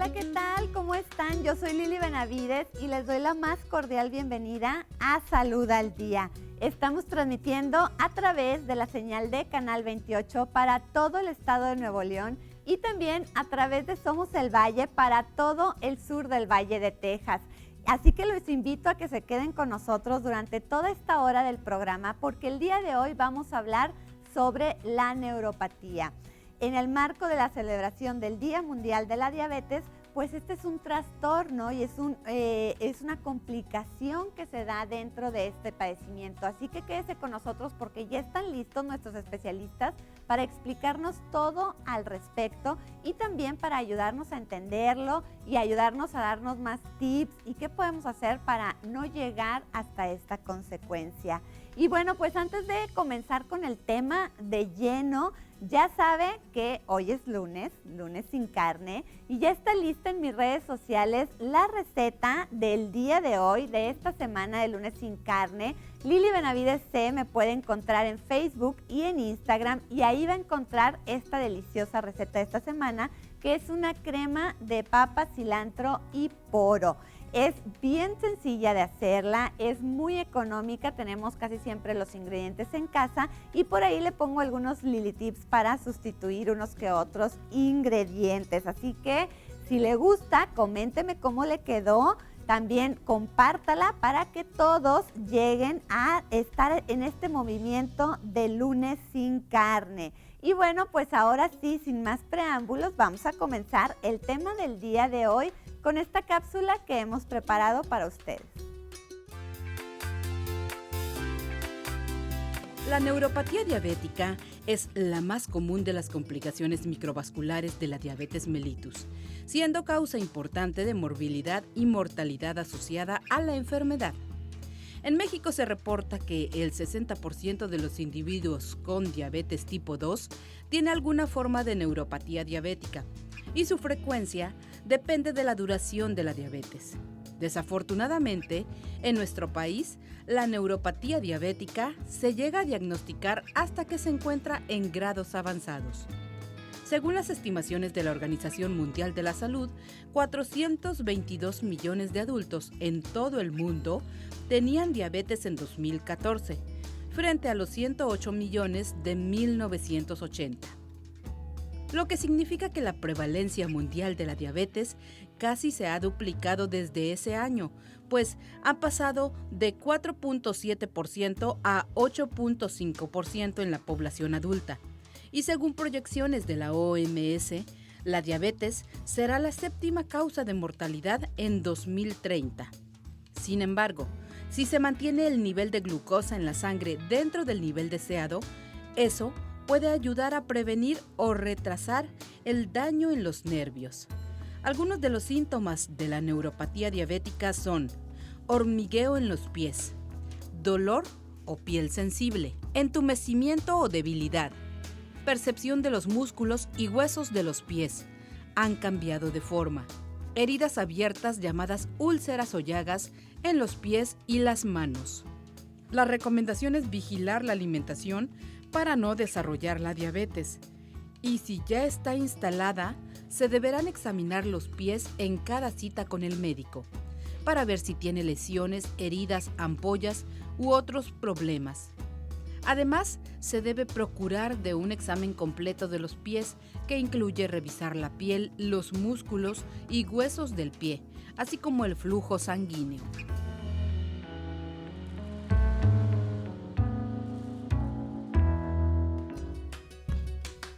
Hola, ¿qué tal? ¿Cómo están? Yo soy Lili Benavides y les doy la más cordial bienvenida a Salud al Día. Estamos transmitiendo a través de la señal de Canal 28 para todo el estado de Nuevo León y también a través de Somos el Valle para todo el sur del Valle de Texas. Así que los invito a que se queden con nosotros durante toda esta hora del programa porque el día de hoy vamos a hablar sobre la neuropatía. En el marco de la celebración del Día Mundial de la Diabetes, pues este es un trastorno y es una complicación que se da dentro de este padecimiento. Así que quédese con nosotros porque ya están listos nuestros especialistas para explicarnos todo al respecto y también para ayudarnos a entenderlo y ayudarnos a darnos más tips y qué podemos hacer para no llegar hasta esta consecuencia. Y bueno, pues antes de comenzar con el tema de lleno, ya sabe que hoy es lunes sin carne, y ya está lista en mis redes sociales la receta del día de hoy, de esta semana de lunes sin carne. Lili Benavides C me puede encontrar en Facebook y en Instagram, y ahí va a encontrar esta deliciosa receta de esta semana, que es una crema de papa, cilantro y poro. Es bien sencilla de hacerla, es muy económica, tenemos casi siempre los ingredientes en casa y por ahí le pongo algunos Lili Tips para sustituir unos que otros ingredientes. Así que si le gusta, coménteme cómo le quedó, también compártala para que todos lleguen a estar en este movimiento de lunes sin carne. Y bueno, pues ahora sí, sin más preámbulos, vamos a comenzar el tema del día de hoy con esta cápsula que hemos preparado para ustedes. La neuropatía diabética es la más común de las complicaciones microvasculares de la diabetes mellitus, siendo causa importante de morbilidad y mortalidad asociada a la enfermedad. En México se reporta que el 60% de los individuos con diabetes tipo 2 tiene alguna forma de neuropatía diabética y su frecuencia depende de la duración de la diabetes. Desafortunadamente, en nuestro país, la neuropatía diabética se llega a diagnosticar hasta que se encuentra en grados avanzados. Según las estimaciones de la Organización Mundial de la Salud, 422 millones de adultos en todo el mundo tenían diabetes en 2014, frente a los 108 millones de 1980. Lo que significa que la prevalencia mundial de la diabetes casi se ha duplicado desde ese año, pues ha pasado de 4.7% a 8.5% en la población adulta. Y según proyecciones de la OMS, la diabetes será la séptima causa de mortalidad en 2030. Sin embargo, si se mantiene el nivel de glucosa en la sangre dentro del nivel deseado, eso puede ayudar a prevenir o retrasar el daño en los nervios. Algunos de los síntomas de la neuropatía diabética son hormigueo en los pies, dolor o piel sensible, entumecimiento o debilidad, percepción de los músculos y huesos de los pies han cambiado de forma, heridas abiertas llamadas úlceras o llagas en los pies y las manos. La recomendación es vigilar la alimentación para no desarrollar la diabetes. Y si ya está instalada, se deberán examinar los pies en cada cita con el médico para ver si tiene lesiones, heridas, ampollas u otros problemas. Además, se debe procurar de un examen completo de los pies que incluye revisar la piel, los músculos y huesos del pie, así como el flujo sanguíneo.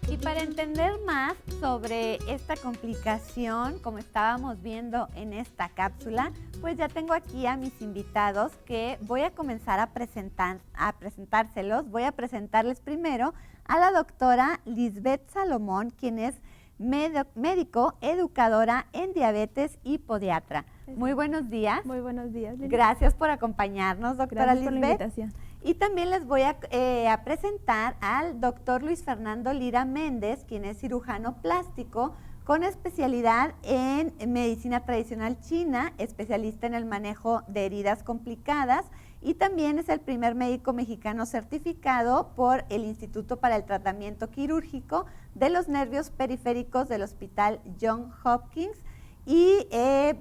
Y para entender más sobre esta complicación, como estábamos viendo en esta cápsula, pues ya tengo aquí a mis invitados que voy a comenzar a presentárselos. Voy a presentarles primero a la doctora Lisbeth Salomón, quien es médico, educadora en diabetes y podiatra. Muy buenos días. Muy buenos días, Lili. Gracias por acompañarnos, doctora Gracias Lisbeth. por la invitación. Y también les voy a presentar al doctor Luis Fernando Lira Méndez, quien es cirujano plástico con especialidad en medicina tradicional china, especialista en el manejo de heridas complicadas y también es el primer médico mexicano certificado por el Instituto para el Tratamiento Quirúrgico de los Nervios Periféricos del Hospital Johns Hopkins Y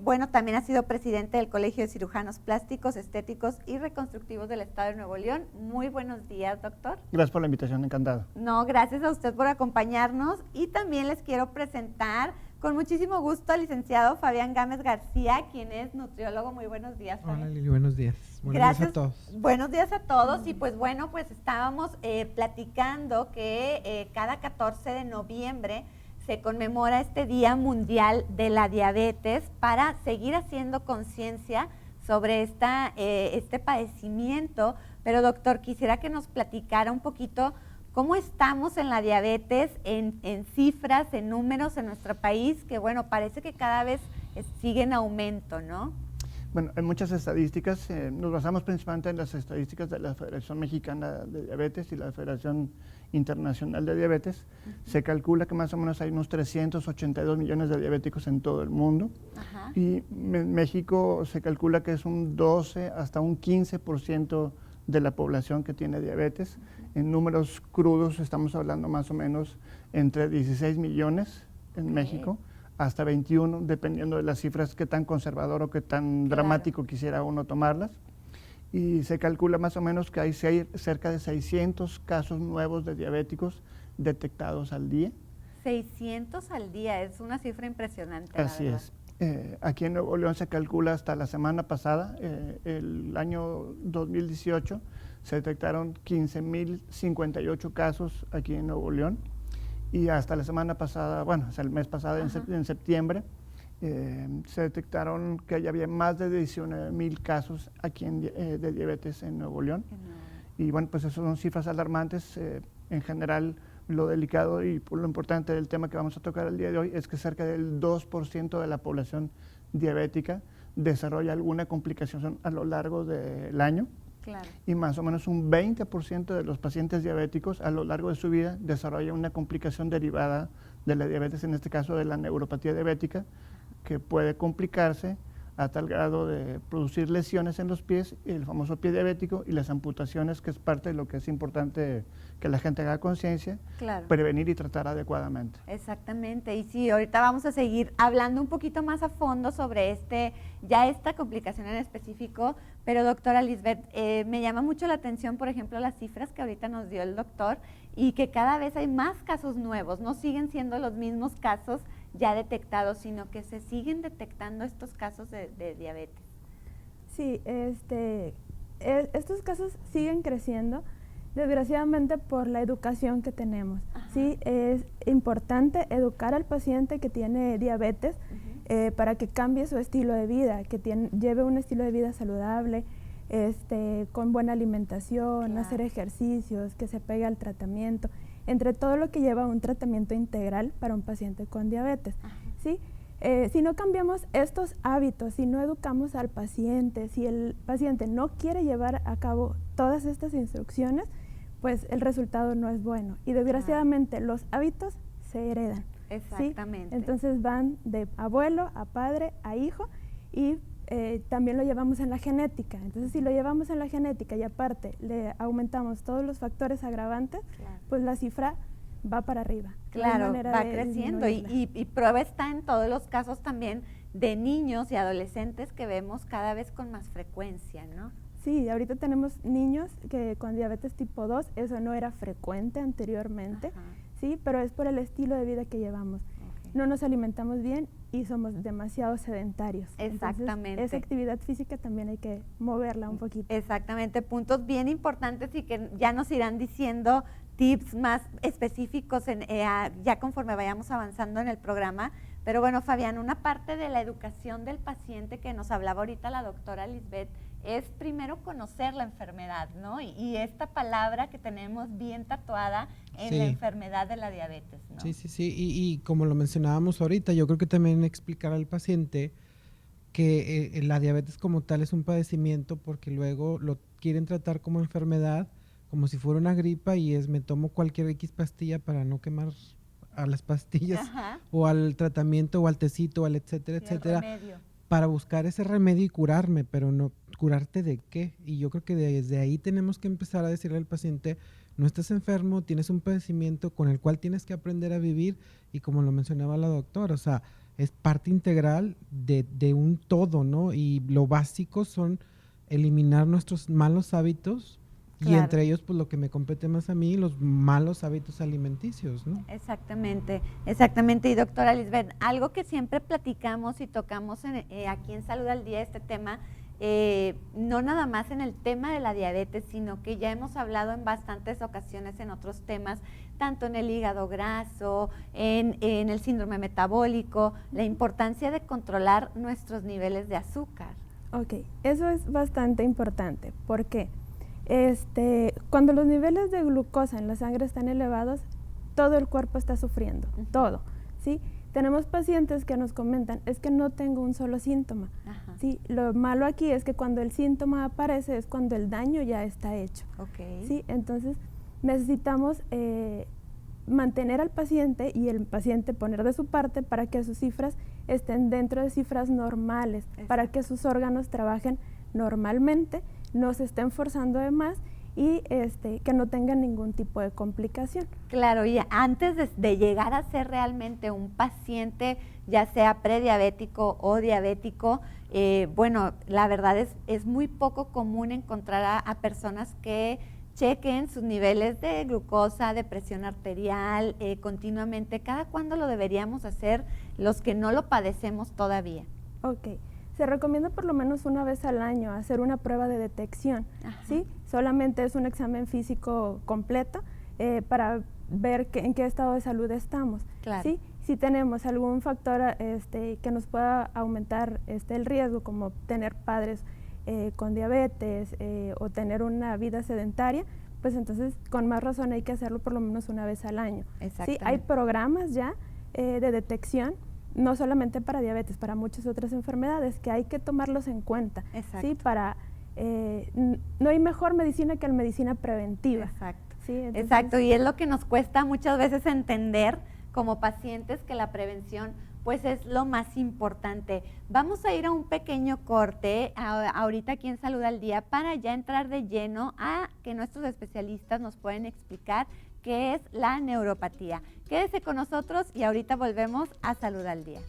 bueno, también ha sido presidente del Colegio de Cirujanos Plásticos, Estéticos y Reconstructivos del Estado de Nuevo León. Muy buenos días, doctor. Gracias por la invitación, encantado. No, gracias a usted por acompañarnos. Y también les quiero presentar con muchísimo gusto al licenciado Fabián Gámez García, quien es nutriólogo. Muy buenos días, Fabián. Hola, Lili, buenos días. Gracias. Días a todos. Buenos días a todos. Y pues bueno, pues estábamos platicando que cada 14 de noviembre se conmemora este Día Mundial de la Diabetes para seguir haciendo conciencia sobre este padecimiento. Pero doctor, quisiera que nos platicara un poquito cómo estamos en la diabetes, en cifras, en números en nuestro país, que bueno, parece que cada vez sigue en aumento, ¿no? Bueno, hay muchas estadísticas, nos basamos principalmente en las estadísticas de la Federación Mexicana de Diabetes y la Federación Internacional de Diabetes. Se calcula que más o menos hay unos 382 millones de diabéticos en todo el mundo. Ajá. Y en México se calcula que es un 12 hasta un 15% de la población que tiene diabetes. En números crudos estamos hablando más o menos entre 16 millones en México, hasta 21, dependiendo de las cifras, qué tan conservador o qué tan dramático quisiera uno tomarlas. Y se calcula más o menos que hay cerca de 600 casos nuevos de diabéticos detectados al día. 600 al día, es una cifra impresionante. Así es. Aquí en Nuevo León se calcula hasta la semana pasada, el año 2018, se detectaron 15.058 casos aquí en Nuevo León. Y hasta la semana pasada, bueno, hasta el mes pasado, en septiembre, se detectaron que ya había más de 19.000 casos aquí de diabetes en Nuevo León. Y bueno, pues esas son cifras alarmantes. En general, lo delicado y lo importante del tema que vamos a tocar el día de hoy es que cerca del 2% de la población diabética desarrolla alguna complicación a lo largo del año. Claro. Y más o menos un 20% de los pacientes diabéticos a lo largo de su vida desarrolla una complicación derivada de la diabetes, en este caso de la neuropatía diabética, que puede complicarse a tal grado de producir lesiones en los pies, el famoso pie diabético, y las amputaciones, que es parte de lo que es importante que la gente haga conciencia, prevenir y tratar adecuadamente. Exactamente, y sí, ahorita vamos a seguir hablando un poquito más a fondo sobre esta complicación en específico, pero doctora Lisbeth, me llama mucho la atención, por ejemplo, las cifras que ahorita nos dio el doctor, y que cada vez hay más casos nuevos, no siguen siendo los mismos casos ya detectados, sino que se siguen detectando estos casos de diabetes. Sí, estos casos siguen creciendo, desgraciadamente por la educación que tenemos. Sí, es importante educar al paciente que tiene diabetes para que cambie su estilo de vida, que lleve un estilo de vida saludable, con buena alimentación, hacer ejercicios, que se pegue al tratamiento, entre todo lo que lleva un tratamiento integral para un paciente con diabetes. ¿Sí? Si no cambiamos estos hábitos, si no educamos al paciente, si el paciente no quiere llevar a cabo todas estas instrucciones, pues el resultado no es bueno. Y desgraciadamente los hábitos se heredan. Exactamente. ¿Sí? Entonces van de abuelo a padre a hijo y también lo llevamos en la genética. Entonces, si lo llevamos en la genética y aparte le aumentamos todos los factores agravantes, pues la cifra va para arriba. Claro, va creciendo y prueba está en todos los casos también de niños y adolescentes que vemos cada vez con más frecuencia, ¿no? Sí, ahorita tenemos niños que con diabetes tipo 2, eso no era frecuente anteriormente, sí, pero es por el estilo de vida que llevamos. No nos alimentamos bien y somos demasiado sedentarios. Exactamente. Entonces, esa actividad física también hay que moverla un poquito. Exactamente, puntos bien importantes y que ya nos irán diciendo tips más específicos ya conforme vayamos avanzando en el programa. Pero bueno, Fabián, una parte de la educación del paciente que nos hablaba ahorita la doctora Lisbeth es primero conocer la enfermedad, ¿no? Y esta palabra que tenemos bien tatuada en la enfermedad de la diabetes, ¿no? Sí. Y como lo mencionábamos ahorita, yo creo que también explicar al paciente que la diabetes como tal es un padecimiento, porque luego lo quieren tratar como enfermedad, como si fuera una gripa, y me tomo cualquier X pastilla para no quemar a las pastillas o al tratamiento o al tecito, al etcétera, etcétera, para buscar ese remedio y curarme, pero no curarte de qué. Y yo creo que desde ahí tenemos que empezar a decirle al paciente, no estás enfermo, tienes un padecimiento con el cual tienes que aprender a vivir, y como lo mencionaba la doctora, o sea, es parte integral de un todo, ¿no? Y lo básico son eliminar nuestros malos hábitos y Claro. entre ellos, pues lo que me compete más a mí, los malos hábitos alimenticios, ¿no? Exactamente, exactamente. Y doctora Lisbeth, algo que siempre platicamos y tocamos aquí en Salud al Día, este tema, no nada más en el tema de la diabetes, sino que ya hemos hablado en bastantes ocasiones en otros temas, tanto en el hígado graso, en el síndrome metabólico, la importancia de controlar nuestros niveles de azúcar. Ok, eso es bastante importante. ¿Por qué? Cuando los niveles de glucosa en la sangre están elevados, todo el cuerpo está sufriendo, todo, ¿sí? Tenemos pacientes que nos comentan, es que no tengo un solo síntoma, Ajá. ¿sí? Lo malo aquí es que cuando el síntoma aparece es cuando el daño ya está hecho, Ok. ¿sí? Entonces necesitamos mantener al paciente y el paciente poner de su parte para que sus cifras estén dentro de cifras normales, para que sus órganos trabajen normalmente, no se estén forzando de más y que no tengan ningún tipo de complicación. Claro, y antes de llegar a ser realmente un paciente, ya sea prediabético o diabético, bueno, la verdad es muy poco común encontrar a personas que chequen sus niveles de glucosa, de presión arterial, continuamente. ¿Cada cuándo lo deberíamos hacer los que no lo padecemos todavía? Ok. Se recomienda por lo menos una vez al año hacer una prueba de detección, ¿sí? Solamente es un examen físico completo para ver en qué estado de salud estamos, Claro. ¿sí? Si tenemos algún factor que nos pueda aumentar el riesgo, como tener padres con diabetes o tener una vida sedentaria, pues entonces con más razón hay que hacerlo por lo menos una vez al año. ¿Sí? Hay programas ya de detección, no solamente para diabetes, para muchas otras enfermedades, que hay que tomarlos en cuenta. Exacto. ¿Sí? No hay mejor medicina que la medicina preventiva. Exacto. ¿Sí? Entonces, Exacto, y es lo que nos cuesta muchas veces entender como pacientes, que la prevención pues es lo más importante. Vamos a ir a un pequeño corte ahorita aquí en Salud al Día para ya entrar de lleno a que nuestros especialistas nos pueden explicar qué es la neuropatía. Quédese con nosotros y ahorita volvemos a Salud al Día.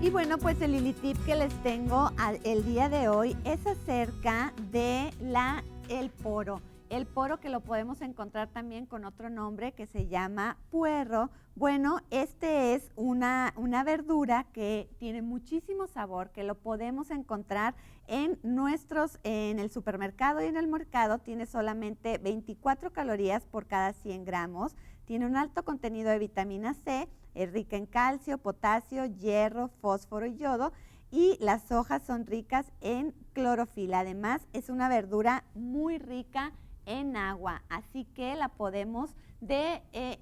Y bueno, pues el Lili Tip que les tengo el día de hoy es acerca de el poro. El poro, que lo podemos encontrar también con otro nombre que se llama puerro. Bueno, este es una verdura que tiene muchísimo sabor, que lo podemos encontrar en el supermercado y en el mercado. Tiene solamente 24 calorías por cada 100 gramos. Tiene un alto contenido de vitamina C, es rica en calcio, potasio, hierro, fósforo y yodo, y las hojas son ricas en clorofila. Además, es una verdura muy rica en agua, así que la podemos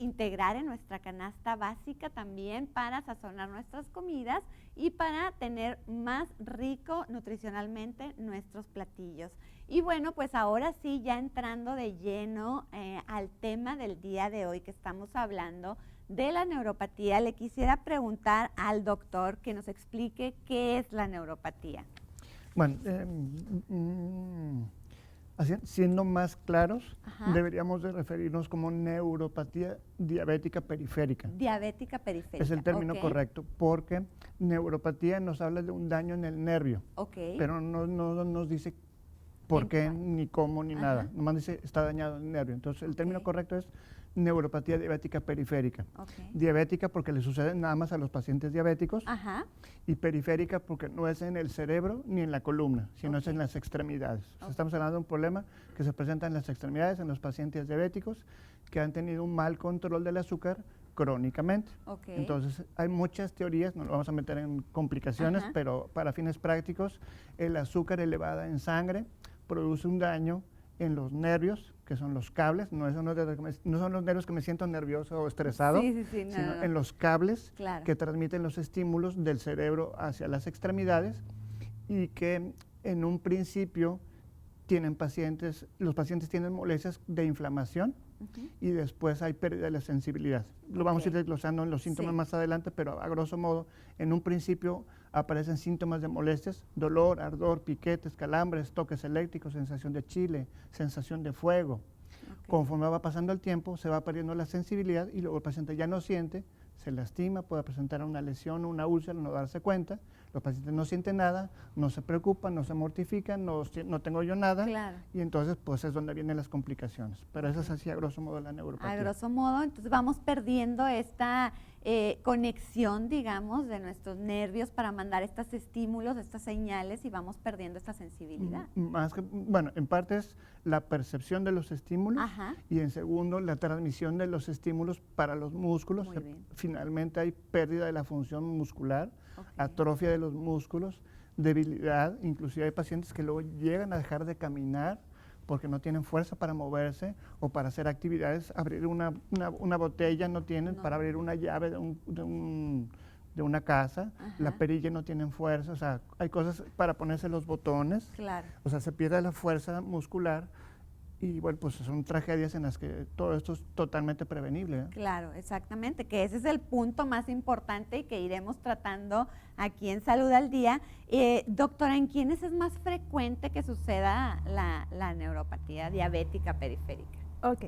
integrar en nuestra canasta básica también para sazonar nuestras comidas y para tener más rico nutricionalmente nuestros platillos. Y bueno, pues ahora sí, ya entrando de lleno al tema del día de hoy, que estamos hablando de la neuropatía, le quisiera preguntar al doctor que nos explique qué es la neuropatía. Bueno, siendo más claros, Ajá. deberíamos de referirnos como neuropatía diabética periférica. Diabética periférica. Es el término ok. correcto, porque neuropatía nos habla de un daño en el nervio, Ok. pero no nos dice por ¿En qué, cuál? ni cómo, ni Ajá. nada. Nomás dice está dañado el nervio. Entonces, el término Ok. correcto es neuropatía diabética periférica. Ok. Diabética porque le sucede nada más a los pacientes diabéticos, Ajá. y periférica porque no es en el cerebro ni en la columna, sino es en las extremidades. O sea, estamos hablando de un problema que se presenta en las extremidades en los pacientes diabéticos que han tenido un mal control del azúcar crónicamente. Ok. Entonces, hay muchas teorías, no lo vamos a meter en complicaciones, Ajá. pero para fines prácticos, el azúcar elevada en sangre produce un daño en los nervios, que que son los cables, no son los nervios que me siento nervioso o estresado, sino en los cables que transmiten los estímulos del cerebro hacia las extremidades, y que en un principio los pacientes tienen molestias de inflamación, y después hay pérdida de la sensibilidad. Lo vamos a ir desglosando en los síntomas más adelante, pero a grosso modo, en un principio aparecen síntomas de molestias: dolor, ardor, piquetes, calambres, toques eléctricos, sensación de chile, sensación de fuego. Conforme va pasando el tiempo, se va perdiendo la sensibilidad y luego el paciente ya no siente, se lastima, puede presentar una lesión, una úlcera, no darse cuenta. Los pacientes no sienten nada, no se preocupan, no se mortifican, no tengo yo nada, y entonces pues es donde vienen las complicaciones. Pero eso es así a grosso modo la neuropatía. A grosso modo, entonces vamos perdiendo esta conexión, digamos, de nuestros nervios para mandar estos estímulos, estas señales, y vamos perdiendo esta sensibilidad. Bueno, en parte es la percepción de los estímulos, y en segundo la transmisión de los estímulos para los músculos. Finalmente hay pérdida de la función muscular, atrofia de los músculos, debilidad. Inclusive hay pacientes que luego llegan a dejar de caminar porque no tienen fuerza para moverse o para hacer actividades. Abrir una botella no tienen, para abrir una llave de una casa, la perilla no tienen fuerza. O sea, hay cosas para ponerse los botones, o sea, se pierde la fuerza muscular. Y bueno, pues son tragedias en las que todo esto es totalmente prevenible, ¿eh? Claro, exactamente, que ese es el punto más importante y que iremos tratando aquí en Salud al Día. Doctora, ¿en quiénes es más frecuente que suceda la neuropatía diabética periférica? Ok,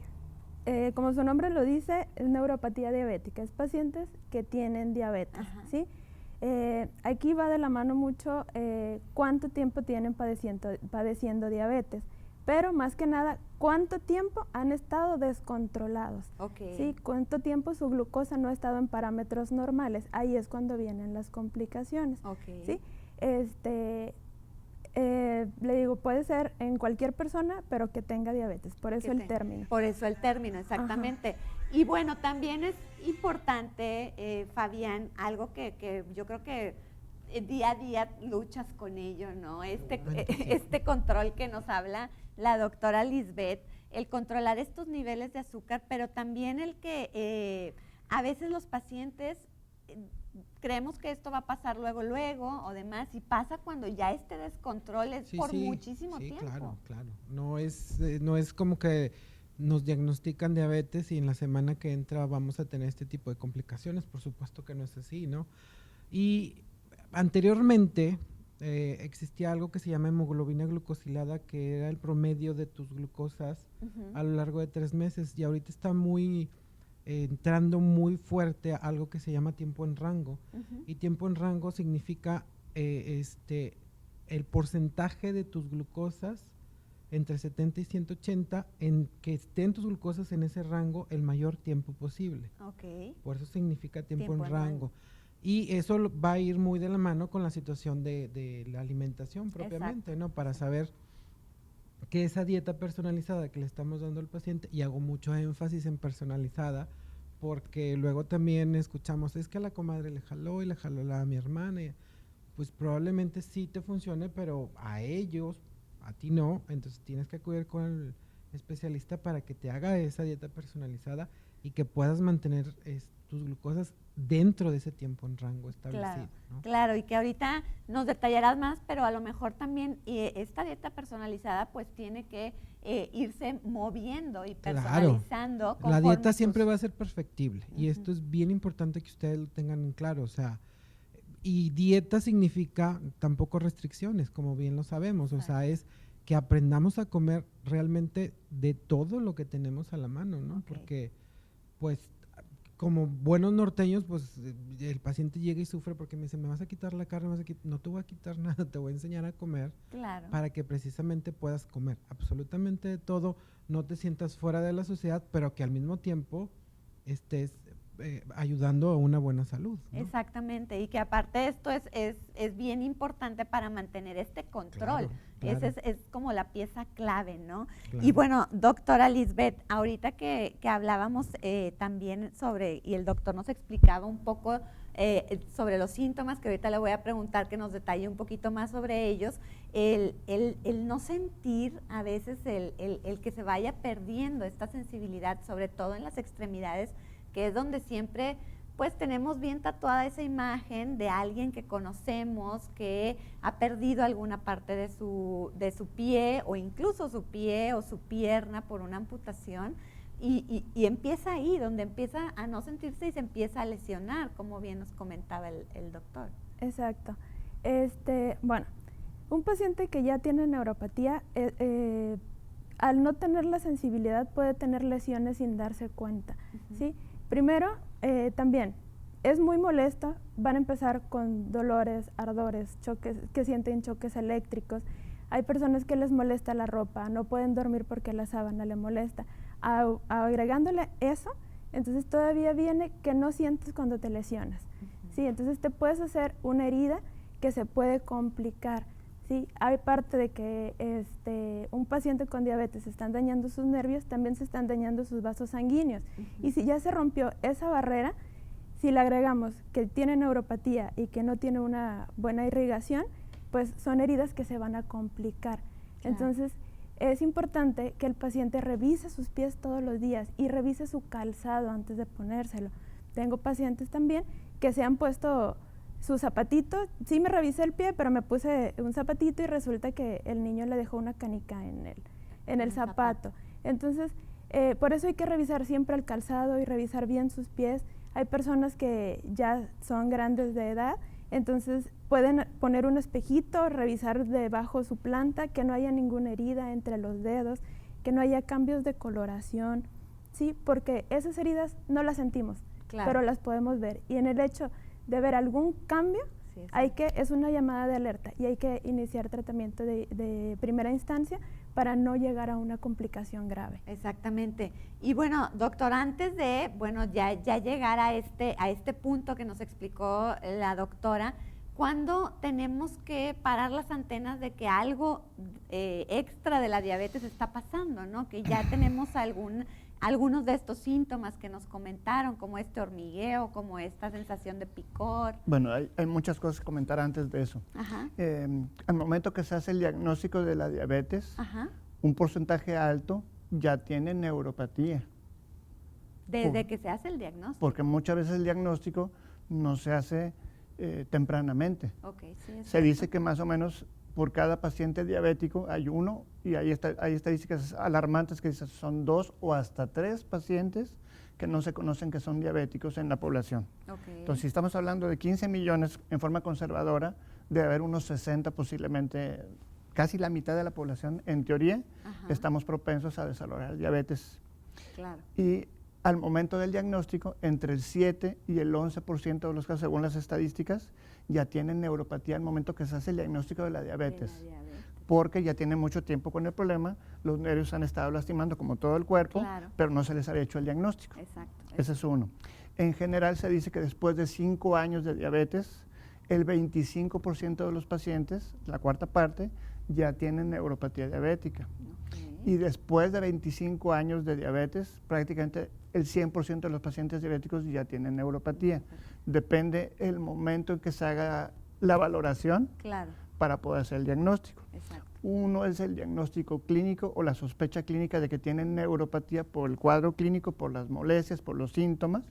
como su nombre lo dice, es neuropatía diabética, es pacientes que tienen diabetes, ¿sí? Aquí va de la mano mucho cuánto tiempo tienen padeciendo diabetes. Pero más que nada, ¿cuánto tiempo han estado descontrolados? ¿Sí? ¿Cuánto tiempo su glucosa no ha estado en parámetros normales? Ahí es cuando vienen las complicaciones. ¿Sí? Le digo, puede ser en cualquier persona, pero que tenga diabetes, por eso el término. Por eso el término, exactamente. Y bueno, también es importante, Fabián, algo que yo creo que día a día luchas con ello, ¿no? Este control que nos habla la doctora Lisbeth, el controlar estos niveles de azúcar, pero también el que a veces los pacientes creemos que esto va a pasar luego o demás, y pasa cuando ya este descontrol es muchísimo tiempo. Claro. No es como que nos diagnostican diabetes y en la semana que entra vamos a tener este tipo de complicaciones. Por supuesto que no es así, ¿no? Y anteriormente existía algo que se llama hemoglobina glucosilada, que era el promedio de tus glucosas a lo largo de 3 meses, y ahorita está entrando muy fuerte a algo que se llama tiempo en rango. Y tiempo en rango significa el porcentaje de tus glucosas entre 70 y 180, en que estén tus glucosas en ese rango el mayor tiempo posible. Por eso significa tiempo en rango. Y eso va a ir muy de la mano con la situación de la alimentación propiamente, ¿no? Para saber que esa dieta personalizada que le estamos dando al paciente, y hago mucho énfasis en personalizada, porque luego también escuchamos, es que a la comadre le jaló y le jaló a mi hermana, pues probablemente sí te funcione, pero a ellos, a ti no, entonces tienes que acudir con el especialista para que te haga esa dieta personalizada y que puedas mantener tus glucosas dentro de ese tiempo en rango establecido. Claro, y que ahorita nos detallarás más, pero a lo mejor también esta dieta personalizada pues tiene que irse moviendo y personalizando. La dieta siempre va a ser perfectible, y esto es bien importante que ustedes lo tengan en claro, o sea, y dieta significa tampoco restricciones, como bien lo sabemos, o sea, es que aprendamos a comer realmente de todo lo que tenemos a la mano, ¿no? Porque pues como buenos norteños, pues el paciente llega y sufre porque me dice, me vas a quitar la carne, no te voy a quitar nada, te voy a enseñar a comer para que precisamente puedas comer absolutamente de todo, no te sientas fuera de la sociedad, pero que al mismo tiempo estés ayudando a una buena salud, ¿no? Exactamente, y que aparte esto es bien importante para mantener este control. Claro. Ese es como la pieza clave, ¿no? Claro. Y bueno, doctora Lisbeth, ahorita que hablábamos también sobre, y el doctor nos explicaba un poco sobre los síntomas, que ahorita le voy a preguntar que nos detalle un poquito más sobre ellos, el no sentir a veces el que se vaya perdiendo esta sensibilidad, sobre todo en las extremidades, que es donde siempre pues tenemos bien tatuada esa imagen de alguien que conocemos que ha perdido alguna parte de su pie, o incluso su pie o su pierna por una amputación, y empieza ahí, donde empieza a no sentirse y se empieza a lesionar, como bien nos comentaba el doctor. Exacto. Bueno, un paciente que ya tiene neuropatía, al no tener la sensibilidad puede tener lesiones sin darse cuenta, ¿sí? Primero, también es muy molesto, van a empezar con dolores, ardores, choques, que sienten choques eléctricos. Hay personas que les molesta la ropa, no pueden dormir porque la sábana le molesta. Agregándole eso, entonces todavía viene que no sientes cuando te lesionas, ¿sí? Entonces te puedes hacer una herida que se puede complicar, ¿sí? Hay parte de que un paciente con diabetes se están dañando sus nervios, también se están dañando sus vasos sanguíneos. Y si ya se rompió esa barrera, si le agregamos que tiene neuropatía y que no tiene una buena irrigación, pues son heridas que se van a complicar. Claro. Entonces, es importante que el paciente revise sus pies todos los días y revise su calzado antes de ponérselo. Tengo pacientes también que se han puesto su zapatito, sí me revisé el pie, pero me puse un zapatito y resulta que el niño le dejó una canica en el zapato. Entonces, por eso hay que revisar siempre el calzado y revisar bien sus pies. Hay personas que ya son grandes de edad, entonces pueden poner un espejito, revisar debajo su planta, que no haya ninguna herida entre los dedos, que no haya cambios de coloración, ¿sí? Porque esas heridas no las sentimos, claro, pero las podemos ver. Y en el hecho de ver algún cambio, sí, es una llamada de alerta y hay que iniciar tratamiento de primera instancia para no llegar a una complicación grave. Exactamente. Y bueno, doctor, antes de ya llegar a este punto que nos explicó la doctora, ¿cuándo tenemos que parar las antenas de que algo extra de la diabetes está pasando, ¿no? Que ya tenemos algunos de estos síntomas que nos comentaron, como este hormigueo, como esta sensación de picor. Bueno, hay muchas cosas que comentar antes de eso. Al momento que se hace el diagnóstico de la diabetes, un porcentaje alto ya tiene neuropatía. Desde que se hace el diagnóstico. Porque muchas veces el diagnóstico no se hace tempranamente. Okay, sí, se dice que más o menos por cada paciente diabético hay uno, y hay estadísticas alarmantes que dicen son 2 o hasta 3 pacientes que no se conocen que son diabéticos en la población. Okay. Entonces, si estamos hablando de 15 millones en forma conservadora, debe haber unos 60 posiblemente, casi la mitad de la población, en teoría, estamos propensos a desarrollar diabetes. Claro. Y al momento del diagnóstico, entre el 7 y el 11% de los casos, según las estadísticas, ya tienen neuropatía al momento que se hace el diagnóstico de la diabetes. Porque ya tienen mucho tiempo con el problema, los nervios han estado lastimando como todo el cuerpo, claro, pero no se les había hecho el diagnóstico. Exacto. Ese es uno. En general se dice que después de 5 años de diabetes, el 25% de los pacientes, la cuarta parte, ya tienen neuropatía diabética. Okay. Y después de 25 años de diabetes, prácticamente el 100% de los pacientes diabéticos ya tienen neuropatía. Depende el momento en que se haga la valoración, claro, para poder hacer el diagnóstico. Exacto. Uno es el diagnóstico clínico o la sospecha clínica de que tienen neuropatía por el cuadro clínico, por las molestias, por los síntomas.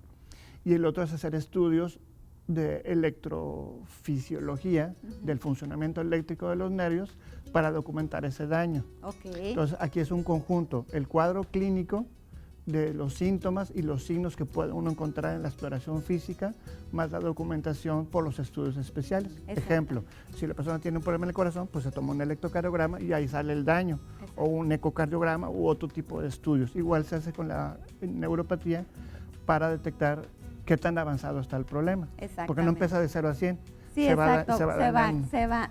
Y el otro es hacer estudios de electrofisiología, del funcionamiento eléctrico de los nervios, para documentar ese daño. Okay. Entonces, aquí es un conjunto, el cuadro clínico de los síntomas y los signos que puede uno encontrar en la exploración física, más la documentación por los estudios especiales. Exacto. Ejemplo, si la persona tiene un problema en el corazón, pues se toma un electrocardiograma y ahí sale el daño. Exacto. O un ecocardiograma u otro tipo de estudios. Igual se hace con la neuropatía para detectar qué tan avanzado está el problema. Exactamente. Porque no empieza de 0 a 100. Sí, exacto,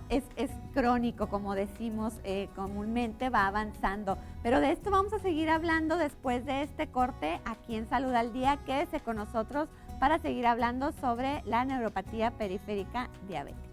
es crónico, como decimos comúnmente, va avanzando. Pero de esto vamos a seguir hablando después de este corte aquí en Salud al Día. Quédese con nosotros para seguir hablando sobre la neuropatía periférica diabética.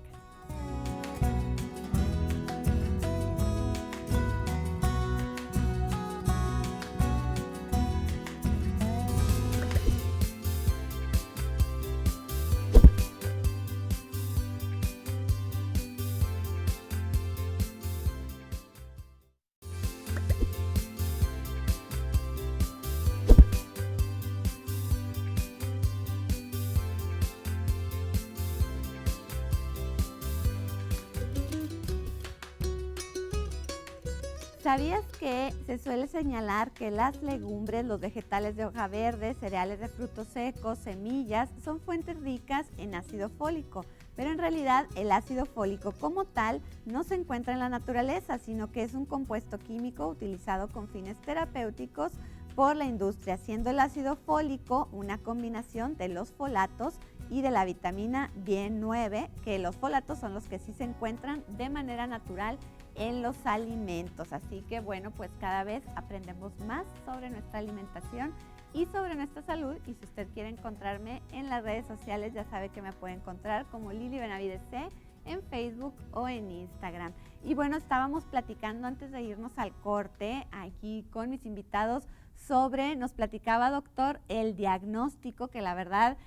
¿Sabías que se suele señalar que las legumbres, los vegetales de hoja verde, cereales de frutos secos, semillas, son fuentes ricas en ácido fólico? Pero en realidad el ácido fólico como tal no se encuentra en la naturaleza, sino que es un compuesto químico utilizado con fines terapéuticos por la industria, siendo el ácido fólico una combinación de los folatos y de la vitamina B9, que los folatos son los que sí se encuentran de manera natural en los alimentos. Así que bueno, pues cada vez aprendemos más sobre nuestra alimentación y sobre nuestra salud. Y si usted quiere encontrarme en las redes sociales, ya sabe que me puede encontrar como Lili Benavides C en Facebook o en Instagram. Y bueno, estábamos platicando antes de irnos al corte aquí con mis invitados sobre, nos platicaba doctor, el diagnóstico, que la verdad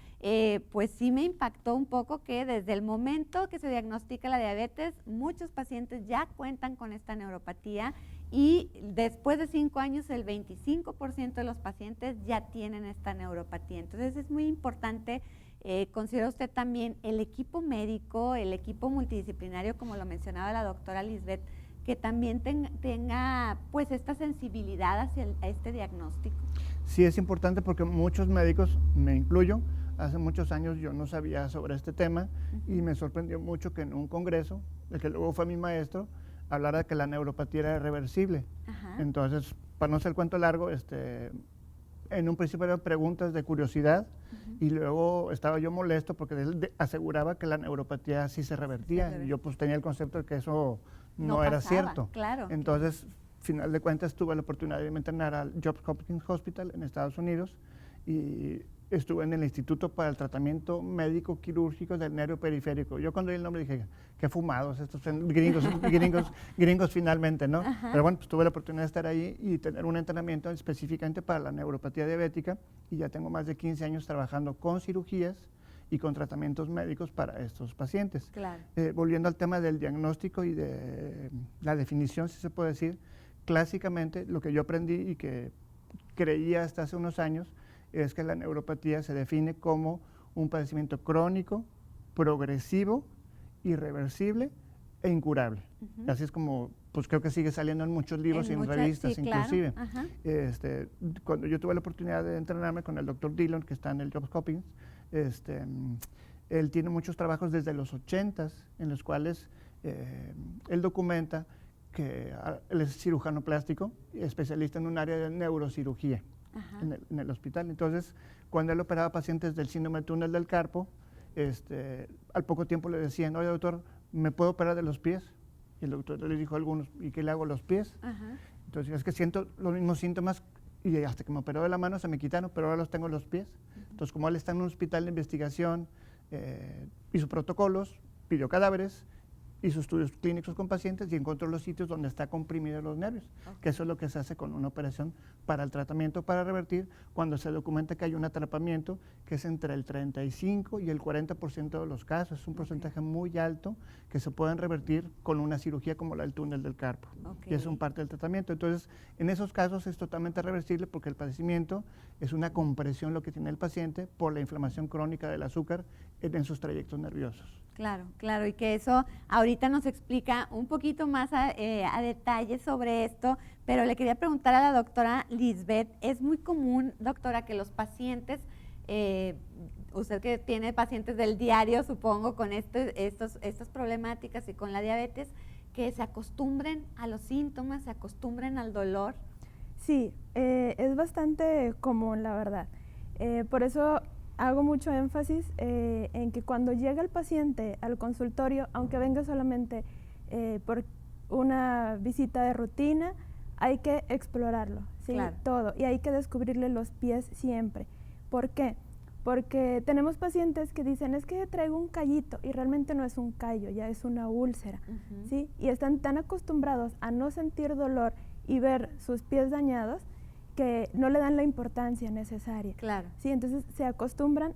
pues sí me impactó un poco, que desde el momento que se diagnostica la diabetes, muchos pacientes ya cuentan con esta neuropatía y después de 5 años el 25% de los pacientes ya tienen esta neuropatía. Entonces es muy importante, considera usted también el equipo médico, el equipo multidisciplinario, como lo mencionaba la doctora Lisbeth, que también tenga pues esta sensibilidad hacia a este diagnóstico. Sí, es importante porque muchos médicos, me incluyo, hace muchos años yo no sabía sobre este tema y me sorprendió mucho que en un congreso, el que luego fue mi maestro, hablara de que la neuropatía era reversible. Entonces, para no hacer el cuento largo, en un principio eran preguntas de curiosidad y luego estaba yo molesto porque él aseguraba que la neuropatía sí se revertía y yo pues tenía el concepto de que eso no era cierto. Claro. Entonces, final de cuentas, tuve la oportunidad de internar al Johns Hopkins Hospital en Estados Unidos y estuve en el Instituto para el Tratamiento Médico Quirúrgico del Nervio Periférico. Yo cuando oí el nombre dije, qué fumados estos gringos finalmente, ¿no? Pero bueno, pues tuve la oportunidad de estar ahí y tener un entrenamiento específicamente para la neuropatía diabética y ya tengo más de 15 años trabajando con cirugías y con tratamientos médicos para estos pacientes. Claro. Volviendo al tema del diagnóstico y de la definición, si se puede decir, clásicamente lo que yo aprendí y que creía hasta hace unos años es que la neuropatía se define como un padecimiento crónico, progresivo, irreversible e incurable. Así es como, pues creo que sigue saliendo en muchos libros y en revistas, sí, inclusive. Claro. Cuando yo tuve la oportunidad de entrenarme con el doctor Dillon, que está en el Johns Hopkins, él tiene muchos trabajos desde los 80s en los cuales él documenta que él es cirujano plástico, especialista en un área de neurocirugía en el hospital. Entonces, cuando él operaba pacientes del síndrome de túnel del carpo, al poco tiempo le decían, oye doctor, ¿me puedo operar de los pies? Y el doctor le dijo a algunos, ¿y qué le hago a los pies? Entonces, es que siento los mismos síntomas y hasta que me operó de la mano se me quitaron, pero ahora los tengo en los pies. Entonces, como él está en un hospital de investigación, hizo protocolos, pidió cadáveres, hizo estudios clínicos con pacientes y encontró los sitios donde está comprimidos los nervios, que eso es lo que se hace con una operación para el tratamiento, para revertir, cuando se documenta que hay un atrapamiento que es entre el 35 y el 40% de los casos. Es un porcentaje muy alto que se pueden revertir con una cirugía como la del túnel del carpo. Y es un parte del tratamiento. Entonces, en esos casos es totalmente reversible porque el padecimiento es una compresión lo que tiene el paciente por la inflamación crónica del azúcar en sus trayectos nerviosos. Claro, claro, y que eso ahorita nos explica un poquito más a detalle sobre esto, pero le quería preguntar a la doctora Lisbeth, es muy común, doctora, que los pacientes, usted que tiene pacientes del diario, supongo, con estas problemáticas y con la diabetes, que se acostumbren a los síntomas, se acostumbren al dolor. Sí, es bastante común, la verdad. Por eso hago mucho énfasis en que cuando llega el paciente al consultorio, aunque venga solamente por una visita de rutina, hay que explorarlo, ¿sí? Claro. Todo, y hay que descubrirle los pies siempre. ¿Por qué? porque tenemos pacientes que dicen, es que traigo un callito, y realmente no es un callo, ya es una úlcera, ¿sí? Y están tan acostumbrados a no sentir dolor y ver sus pies dañados que no le dan la importancia necesaria. Claro. Sí, entonces se acostumbran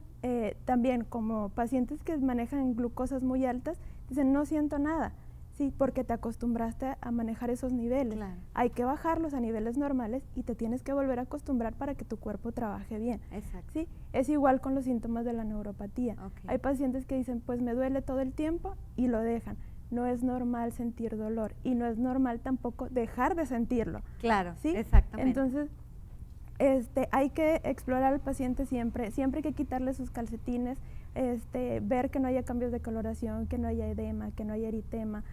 también como pacientes que manejan glucosas muy altas, dicen, no siento nada. Sí, porque te acostumbraste a manejar esos niveles. Claro. Hay que bajarlos a niveles normales y te tienes que volver a acostumbrar para que tu cuerpo trabaje bien. Exacto. Sí, es igual con los síntomas de la neuropatía. Ok. Hay pacientes que dicen, pues me duele todo el tiempo y lo dejan. No es normal sentir dolor y no es normal tampoco dejar de sentirlo. Claro, ¿Sí? exactamente. Entonces, hay que explorar al paciente siempre hay que quitarle sus calcetines, ver que no haya cambios de coloración, que no haya edema, que no haya eritema,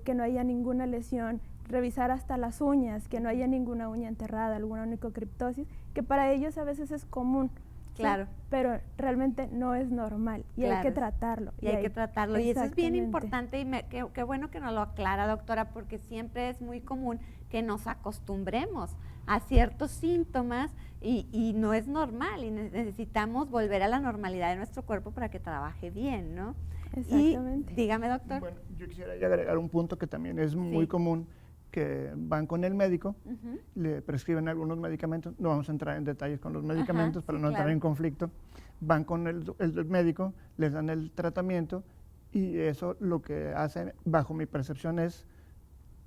que no haya ninguna lesión, revisar hasta las uñas, que no haya ninguna uña enterrada, alguna onicocriptosis, que para ellos a veces es común. Claro. ¿Sí? Pero realmente no es normal y Claro. hay que tratarlo. Y hay que tratarlo. Y eso es bien Exactamente. importante y qué bueno que nos lo aclara, doctora, porque siempre es muy común que nos acostumbremos a ciertos síntomas y no es normal y necesitamos volver a la normalidad de nuestro cuerpo para que trabaje bien, ¿no? Exactamente. Y dígame, doctor. Bueno, yo quisiera agregar un punto que también es muy Sí. común, que van con el médico, Ujú. le prescriben algunos medicamentos, no vamos a entrar en detalles con los medicamentos para sí, no entrar claro. en conflicto, van con el médico, les dan el tratamiento y eso lo que hace, bajo mi percepción, es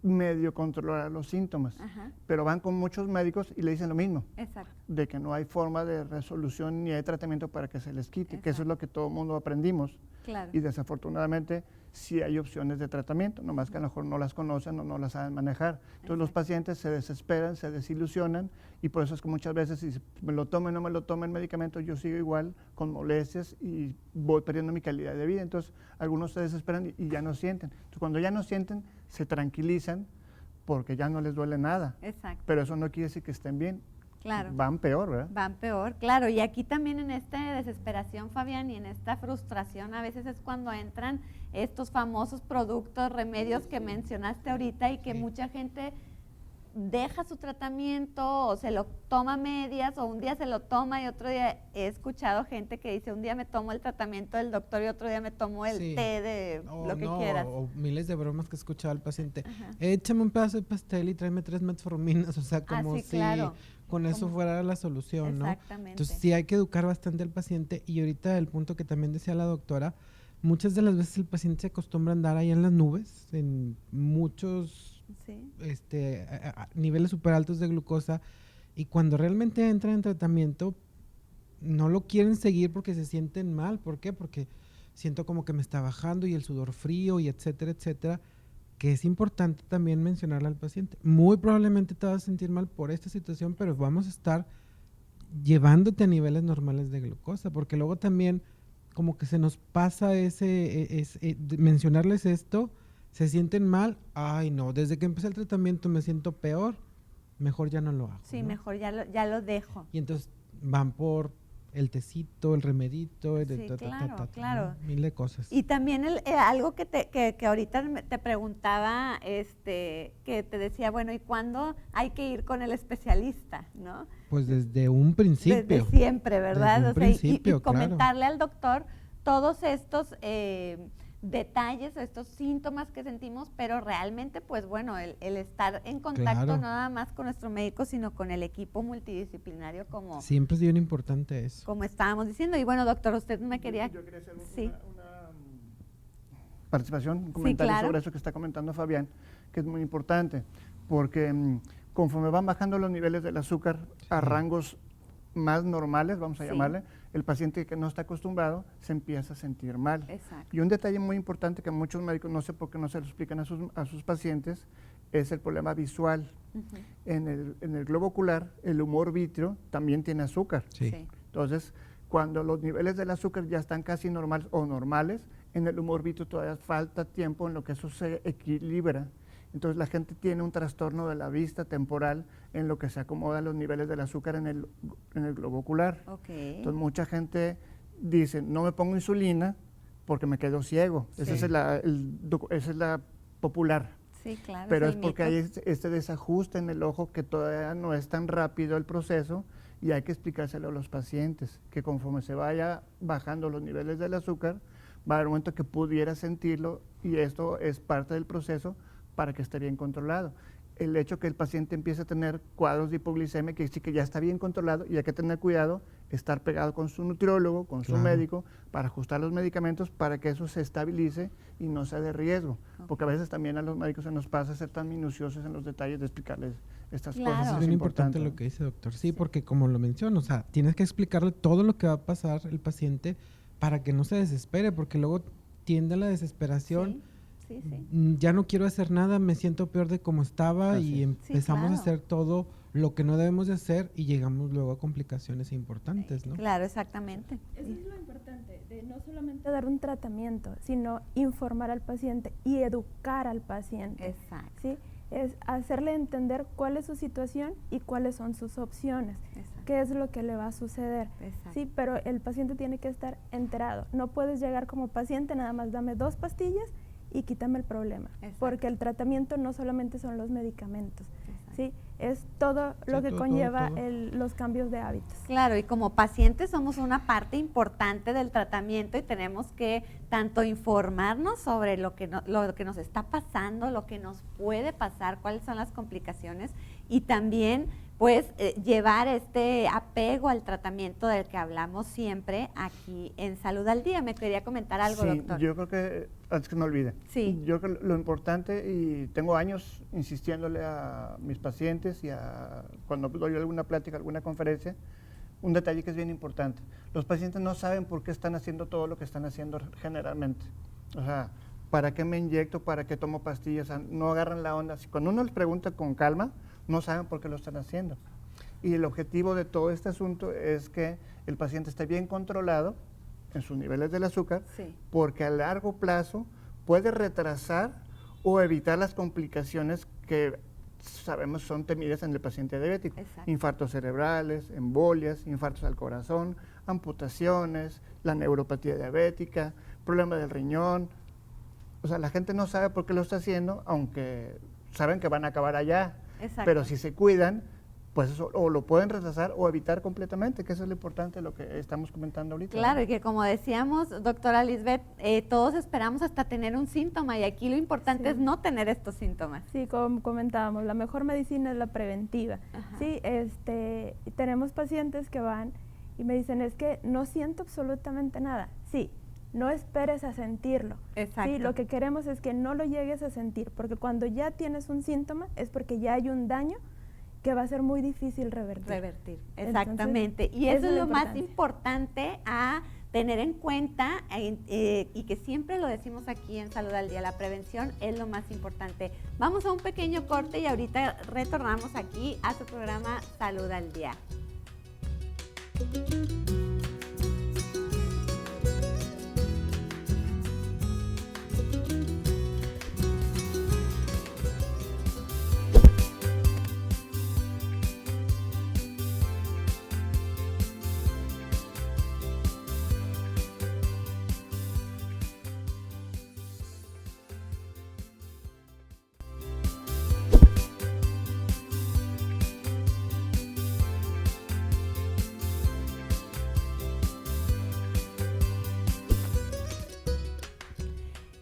medio controlar los síntomas, Ajá. pero van con muchos médicos y le dicen lo mismo, Exacto. de que no hay forma de resolución ni hay tratamiento para que se les quite, que eso es Exacto. lo que todo el mundo aprendimos. Claro. Y desafortunadamente sí hay opciones de tratamiento, nomás que a lo mejor no las conocen o no las saben manejar. Entonces los Exacto. pacientes se desesperan, se desilusionan y por eso es que muchas veces si me lo tomo o no me lo tomo el medicamento, yo sigo igual con molestias y voy perdiendo mi calidad de vida. Entonces algunos se desesperan y ya no sienten. Entonces cuando ya no sienten, se tranquilizan porque ya no les duele nada. Exacto. Pero eso no quiere decir que estén bien. Claro. Van peor, ¿verdad? Van peor, claro. Y aquí también en esta desesperación, Fabián, y en esta frustración, a veces es cuando entran estos famosos productos, remedios que mencionaste ahorita y que Sí. mucha gente deja su tratamiento o se lo toma a medias o un día se lo toma y otro día he escuchado gente que dice un día me tomo el tratamiento del doctor y otro día me tomo el Sí. té de O lo que no, quieras. o miles de bromas que he escuchado al paciente. Ajá. Échame un pedazo de pastel y tráeme 3 metforminas, o sea, como sí, si claro. con eso Como- fuera la solución, ¿no? Exactamente. Entonces sí hay que educar bastante al paciente y ahorita el punto que también decía la doctora, muchas de las veces el paciente se acostumbra a andar ahí en las nubes, en muchos Sí. niveles súper altos de glucosa y cuando realmente entran en tratamiento no lo quieren seguir porque se sienten mal. ¿Por qué? Porque siento como que me está bajando y el sudor frío y etcétera, etcétera, que es importante también mencionarle al paciente. Muy probablemente te vas a sentir mal por esta situación, pero vamos a estar llevándote a niveles normales de glucosa, porque luego también como que se nos pasa mencionarles esto, se sienten mal, ay no, desde que empecé el tratamiento me siento peor, mejor ya no lo hago. Sí, ¿no? mejor ya lo dejo. Y entonces van por el tecito, el remedito, Sí, claro, ¿no? claro. Mil de cosas. Y también algo que ahorita te preguntaba, que te decía, bueno, ¿y cuándo hay que ir con el especialista, no? Pues desde un principio. Desde siempre, ¿verdad? Desde un O sea, y principio, claro. comentarle al doctor todos estos detalles, estos síntomas que sentimos, pero realmente, pues bueno, el estar en contacto Claro. no nada más con nuestro médico, sino con el equipo multidisciplinario Siempre es bien importante eso. como estábamos diciendo. Y bueno, doctor, usted me quería... Yo quería hacer Sí. una participación, un comentario claro. sobre eso que está comentando Fabián, que es muy importante, porque conforme van bajando los niveles del azúcar a rangos más normales, vamos a Sí. llamarle, el paciente que no está acostumbrado se empieza a sentir mal. Exacto. Y un detalle muy importante que muchos médicos, no sé por qué no se lo explican a sus pacientes, es el problema visual. Ujú. En el globo ocular, el humor vítreo también tiene azúcar. Sí. Entonces, cuando los niveles del azúcar ya están casi normales o normales, en el humor vítreo todavía falta tiempo en lo que eso se equilibra. Entonces la gente tiene un trastorno de la vista temporal en lo que se acomodan los niveles del azúcar en el globo ocular. Ok. Entonces mucha gente dice, no me pongo insulina porque me quedo ciego. Sí. Esa es la popular. Sí, claro. Pero es es el porque mito. hay este desajuste en el ojo que todavía no es tan rápido el proceso y hay que explicárselo a los pacientes, que conforme se vaya bajando los niveles del azúcar, va a haber un momento que pudiera sentirlo y esto es parte del proceso para que esté bien controlado. El hecho que el paciente empiece a tener cuadros de hipoglicemia, que sí que ya está bien controlado y hay que tener cuidado, estar pegado con su nutriólogo, con su médico, para ajustar los medicamentos para que eso se estabilice y no sea de riesgo. Porque a veces también a los médicos se nos pasa ser tan minuciosos en los detalles de explicarles estas cosas. Es bien importante lo que dice, doctor. Sí, porque como lo menciono, o sea, tienes que explicarle todo lo que va a pasar el paciente para que no se desespere, porque luego tiende a la desesperación. Sí. Ya no quiero hacer nada, me siento peor de como estaba y empezamos a hacer todo lo que no debemos de hacer y llegamos luego a complicaciones importantes, ¿no? Claro, exactamente. Eso es lo importante, de no solamente dar un tratamiento, sino informar al paciente y educar al paciente. Exacto. ¿Sí? Es hacerle entender cuál es su situación y cuáles son sus opciones, qué es lo que le va a suceder. Sí, pero el paciente tiene que estar enterado. No puedes llegar como paciente, nada más dame 2 pastillas y quítame el problema, porque el tratamiento no solamente son los medicamentos, ¿sí? Es todo lo que conlleva los cambios de hábitos. Claro, y como pacientes somos una parte importante del tratamiento y tenemos que tanto informarnos sobre lo que nos está pasando, lo que nos puede pasar, cuáles son las complicaciones y también pues llevar este apego al tratamiento del que hablamos siempre aquí en Salud al Día. ¿Me quería comentar algo, doctor? Yo creo que, antes que me olvide, yo creo que lo importante, y tengo años insistiéndole a mis pacientes y cuando doy alguna plática, alguna conferencia, un detalle que es bien importante. Los pacientes no saben por qué están haciendo todo lo que están haciendo generalmente. O sea, ¿para qué me inyecto? ¿Para qué tomo pastillas? O sea, no agarran la onda. Si cuando uno les pregunta con calma, no saben por qué lo están haciendo. Y el objetivo de todo este asunto es que el paciente esté bien controlado en sus niveles del azúcar, porque a largo plazo puede retrasar o evitar las complicaciones que sabemos son temidas en el paciente diabético. Infartos cerebrales, embolias, infartos al corazón, amputaciones, la neuropatía diabética, problema del riñón. O sea, la gente no sabe por qué lo está haciendo, aunque saben que van a acabar allá. Pero si se cuidan, pues eso o lo pueden retrasar o evitar completamente, que eso es lo importante de lo que estamos comentando ahorita. Claro, y que como decíamos, doctora Lisbeth, todos esperamos hasta tener un síntoma y aquí lo importante es no tener estos síntomas. Sí, como comentábamos, la mejor medicina es la preventiva. Sí, tenemos pacientes que van y me dicen, es que no siento absolutamente nada. Sí, no esperes a sentirlo. Sí, lo que queremos es que no lo llegues a sentir, porque cuando ya tienes un síntoma es porque ya hay un daño que va a ser muy difícil revertir. Exactamente. Entonces, y eso es lo más importante a tener en cuenta y que siempre lo decimos aquí en Salud al Día, la prevención es lo más importante. Vamos a un pequeño corte y ahorita retornamos aquí a su programa Salud al Día.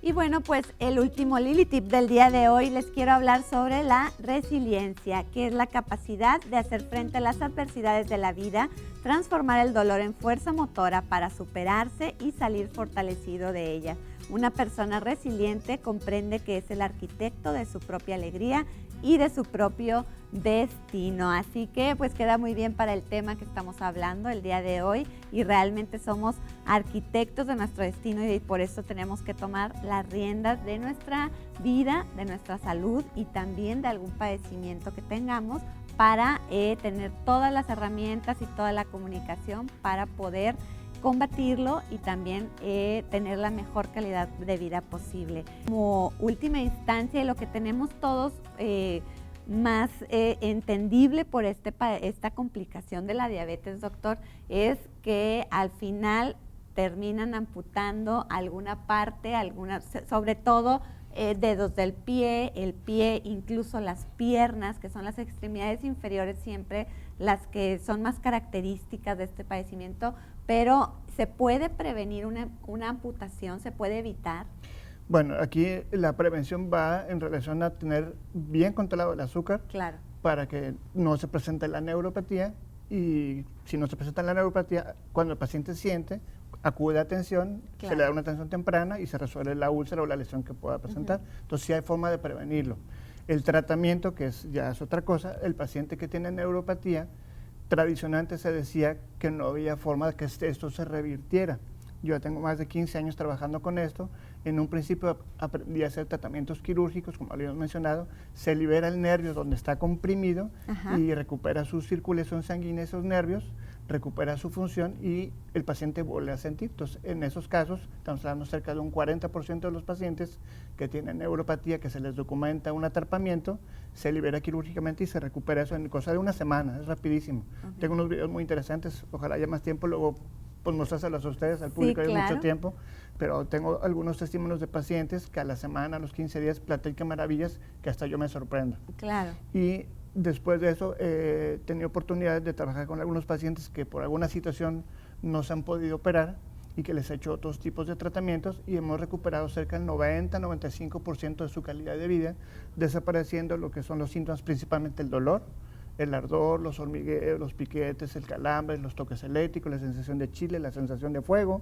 Y bueno, pues el último Lili Tip del día de hoy les quiero hablar sobre la resiliencia, que es la capacidad de hacer frente a las adversidades de la vida, transformar el dolor en fuerza motora para superarse y salir fortalecido de ella. Una persona resiliente comprende que es el arquitecto de su propia alegría y de su propio destino. Así que pues queda muy bien para el tema que estamos hablando el día de hoy y realmente somos arquitectos de nuestro destino y por eso tenemos que tomar las riendas de nuestra vida, de nuestra salud y también de algún padecimiento que tengamos para tener todas las herramientas y toda la comunicación para poder combatirlo y también tener la mejor calidad de vida posible. Como última instancia, y lo que tenemos todos más entendible por esta complicación de la diabetes, doctor, es que al final terminan amputando alguna parte, sobre todo dedos del pie, el pie, incluso las piernas, que son las extremidades inferiores siempre las que son más características de este padecimiento, pero ¿se puede prevenir una amputación? ¿Se puede evitar? Bueno, aquí la prevención va en relación a tener bien controlado el azúcar, Claro. para que no se presente la neuropatía, y si no se presenta la neuropatía, cuando el paciente siente, acude a atención, Claro. se le da una atención temprana y se resuelve la úlcera o la lesión que pueda presentar. Entonces sí hay forma de prevenirlo. El tratamiento, que ya es otra cosa, el paciente que tiene neuropatía, tradicionalmente se decía que no había forma de que esto se revirtiera. Yo ya tengo más de 15 años trabajando con esto. En un principio aprendí a hacer tratamientos quirúrgicos, como habíamos mencionado. Se libera el nervio donde está comprimido. Ajá. Y recupera su circulación sanguínea, esos nervios, recupera su función y el paciente vuelve a sentir. Entonces, en esos casos, estamos hablando cerca de un 40% de los pacientes que tienen neuropatía, que se les documenta un atrapamiento, se libera quirúrgicamente y se recupera eso en cosa de una semana. Es rapidísimo. Uh-huh. Tengo unos videos muy interesantes, ojalá haya más tiempo, luego pues mostrárselos a ustedes, al público, hay mucho tiempo, pero tengo algunos testimonios de pacientes que a la semana, a los 15 días, platican maravillas que hasta yo me sorprendo. Claro. Y después de eso, he tenido oportunidades de trabajar con algunos pacientes que por alguna situación no se han podido operar y que les he hecho otros tipos de tratamientos y hemos recuperado cerca del 90-95% de su calidad de vida, desapareciendo lo que son los síntomas, principalmente el dolor, el ardor, los hormigueos, los piquetes, el calambre, los toques eléctricos, la sensación de chile, la sensación de fuego,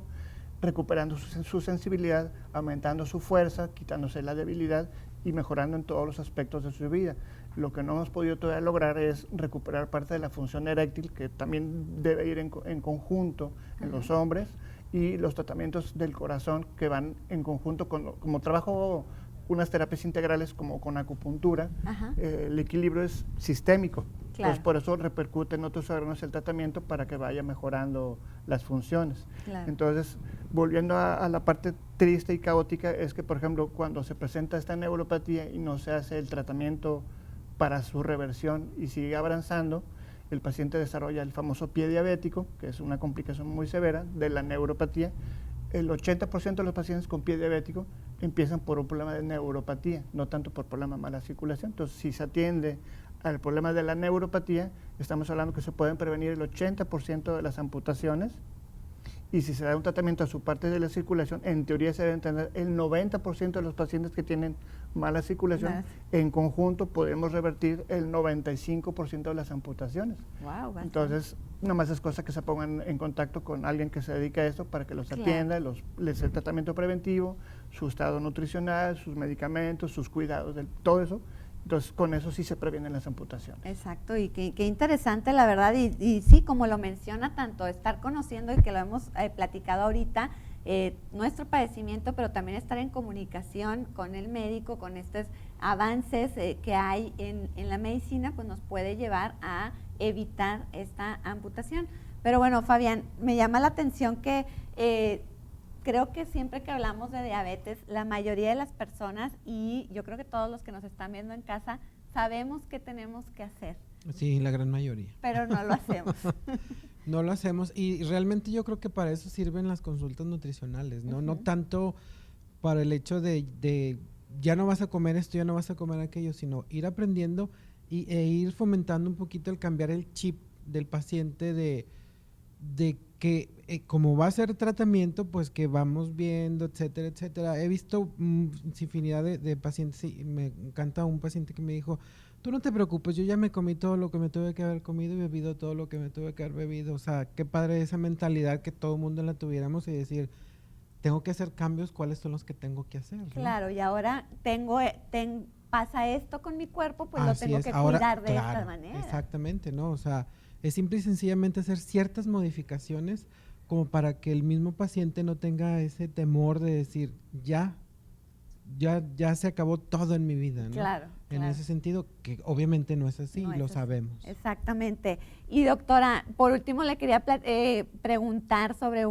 recuperando su sensibilidad, aumentando su fuerza, quitándose la debilidad y mejorando en todos los aspectos de su vida. Lo que no hemos podido todavía lograr es recuperar parte de la función eréctil, que también debe ir en conjunto en los hombres, y los tratamientos del corazón que van en conjunto, como trabajo unas terapias integrales como con acupuntura, el equilibrio es sistémico. Claro. Entonces, por eso repercute en otros órganos el tratamiento para que vaya mejorando las funciones. Claro. Entonces, volviendo a la parte triste y caótica, es que, por ejemplo, cuando se presenta esta neuropatía y no se hace el tratamiento para su reversión y sigue avanzando, el paciente desarrolla el famoso pie diabético, que es una complicación muy severa de la neuropatía. El 80% de los pacientes con pie diabético empiezan por un problema de neuropatía, no tanto por problema de mala circulación. Entonces, si se atiende al problema de la neuropatía, estamos hablando que se pueden prevenir el 80% de las amputaciones, y si se da un tratamiento a su parte de la circulación, en teoría se debe entender el 90% de los pacientes que tienen mala circulación, en conjunto podemos revertir el 95% de las amputaciones. Wow, entonces, nomás es cosa que se pongan en contacto con alguien que se dedica a esto para que los atienda, les dé el tratamiento preventivo, su estado nutricional, sus medicamentos, sus cuidados, todo eso. Entonces, con eso sí se previenen las amputaciones. Exacto, y qué interesante, la verdad, y sí, como lo menciona, tanto estar conociendo, y que lo hemos platicado ahorita, nuestro padecimiento, pero también estar en comunicación con el médico, con estos avances que hay en la medicina, pues nos puede llevar a evitar esta amputación. Pero bueno, Fabián, me llama la atención que creo que siempre que hablamos de diabetes, la mayoría de las personas, y yo creo que todos los que nos están viendo en casa, sabemos qué tenemos que hacer. Sí, la gran mayoría. Pero no lo hacemos. No lo hacemos, y realmente yo creo que para eso sirven las consultas nutricionales, ¿no? No tanto para el hecho de ya no vas a comer esto, ya no vas a comer aquello, sino ir aprendiendo e ir fomentando un poquito el cambiar el chip del paciente de que como va a ser tratamiento, pues que vamos viendo, etcétera, etcétera. He visto infinidad de pacientes, y me encanta un paciente que me dijo: tú no te preocupes, yo ya me comí todo lo que me tuve que haber comido y bebido todo lo que me tuve que haber bebido. O sea, qué padre esa mentalidad, que todo el mundo la tuviéramos, y decir, tengo que hacer cambios, ¿cuáles son los que tengo que hacer? Claro, ¿no? Y ahora pasa esto con mi cuerpo, pues así lo tengo que cuidar de esta manera. Exactamente, ¿no? O sea, es simple y sencillamente hacer ciertas modificaciones como para que el mismo paciente no tenga ese temor de decir, ya se acabó todo en mi vida, ¿no? Claro. En ese sentido, que obviamente no es así, no lo sabemos. Exactamente. Y doctora, por último le quería preguntar sobre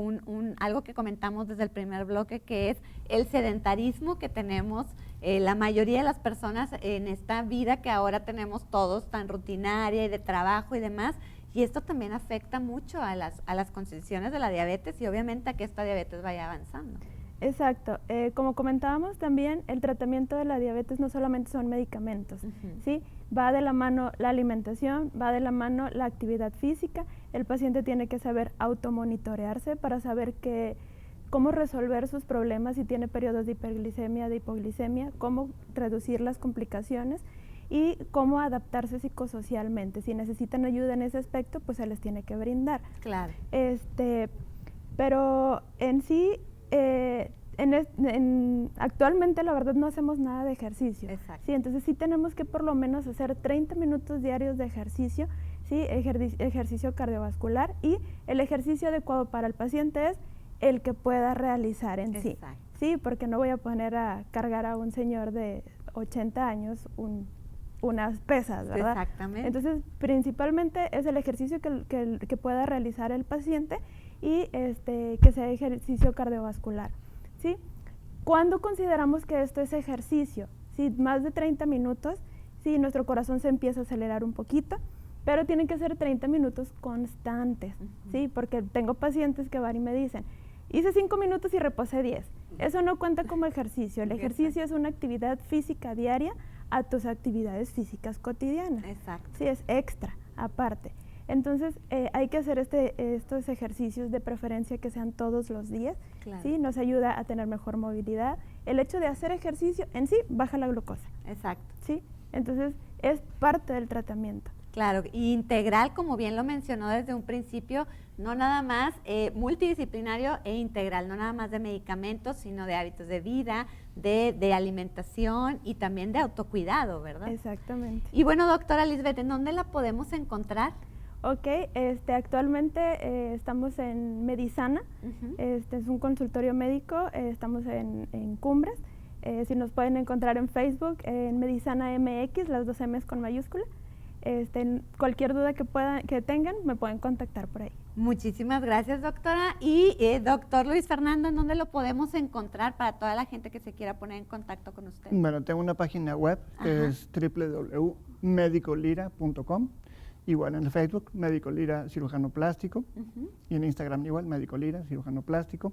algo que comentamos desde el primer bloque, que es el sedentarismo que tenemos la mayoría de las personas en esta vida que ahora tenemos todos, tan rutinaria y de trabajo y demás. Y esto también afecta mucho a las condiciones de la diabetes y obviamente a que esta diabetes vaya avanzando. Exacto. Como comentábamos también, el tratamiento de la diabetes no solamente son medicamentos, ¿sí? Va de la mano la alimentación, va de la mano la actividad física. El paciente tiene que saber automonitorearse para saber cómo resolver sus problemas si tiene periodos de hiperglicemia, de hipoglicemia, cómo reducir las complicaciones y cómo adaptarse psicosocialmente. Si necesitan ayuda en ese aspecto, pues se les tiene que brindar. Claro. Pero en sí, actualmente la verdad no hacemos nada de ejercicio. Exacto. Sí, entonces sí tenemos que por lo menos hacer 30 minutos diarios de ejercicio, ¿sí? Ejercicio cardiovascular, y el ejercicio adecuado para el paciente es el que pueda realizar en sí. Sí, porque no voy a poner a cargar a un señor de 80 años unas pesas, ¿verdad? Exactamente. Entonces, principalmente es el ejercicio que pueda realizar el paciente y que sea ejercicio cardiovascular, ¿sí? ¿Cuándo consideramos que esto es ejercicio? Sí, más de 30 minutos, sí, nuestro corazón se empieza a acelerar un poquito, pero tienen que ser 30 minutos constantes, ¿sí? Porque tengo pacientes que van y me dicen, hice 5 minutos y reposé 10. Eso no cuenta como ejercicio. El ejercicio es una actividad física diaria a tus actividades físicas cotidianas. Exacto. Sí, es extra, aparte. Entonces, hay que hacer estos ejercicios, de preferencia que sean todos los días. Claro. ¿Sí? Nos ayuda a tener mejor movilidad. El hecho de hacer ejercicio en sí baja la glucosa. Exacto. ¿Sí? Entonces, es parte del tratamiento. Claro, y integral, como bien lo mencionó desde un principio, no nada más multidisciplinario e integral, no nada más de medicamentos, sino de hábitos de vida, de alimentación y también de autocuidado, ¿verdad? Exactamente. Y bueno, doctora Lisbeth, ¿en dónde la podemos encontrar? Ok, actualmente estamos en Medisana, es un consultorio médico, estamos en Cumbres. Si nos pueden encontrar en Facebook, en Medisana MX, las 2 M's con mayúscula. Cualquier duda que tengan, me pueden contactar por ahí. Muchísimas gracias, doctora. Y doctor Luis Fernando, ¿en dónde lo podemos encontrar para toda la gente que se quiera poner en contacto con usted? Bueno, tengo una página web que es www.medicolira.com. Igual en el Facebook, Médico Lira Cirujano Plástico. Y en Instagram igual, Médico Lira Cirujano Plástico.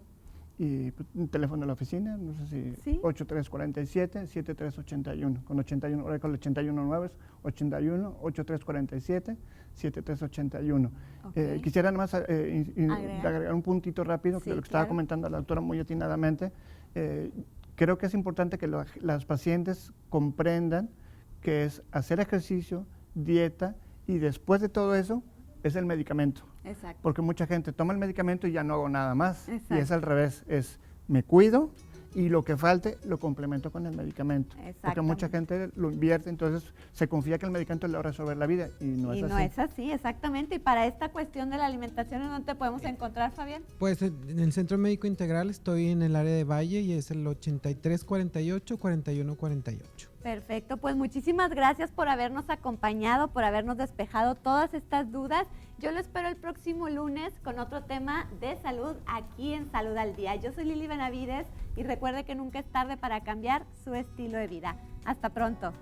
Y un teléfono de la oficina, no sé si, ¿sí? 8347-7381, con 81, ahora con el 81 nuevos, 81, 8347-7381. Okay. Quisiera nada más agregar un puntito rápido, sí, de lo que estaba comentando la doctora muy atinadamente. Creo que es importante que las pacientes comprendan que es hacer ejercicio, dieta, y después de todo eso, es el medicamento. Exacto. Porque mucha gente toma el medicamento y ya no hago nada más. Exacto. Y es al revés, es me cuido y lo que falte lo complemento con el medicamento. Porque mucha gente lo invierte, entonces se confía que el medicamento le va a resolver la vida y no es así. Y no es así, exactamente. Y para esta cuestión de la alimentación, ¿en dónde te podemos encontrar, Fabián? Pues en el Centro Médico Integral, estoy en el área de Valle y es el 8348-4148. Perfecto, pues muchísimas gracias por habernos acompañado, por habernos despejado todas estas dudas. Yo lo espero el próximo lunes con otro tema de salud aquí en Salud al Día. Yo soy Lili Benavides y recuerde que nunca es tarde para cambiar su estilo de vida. Hasta pronto.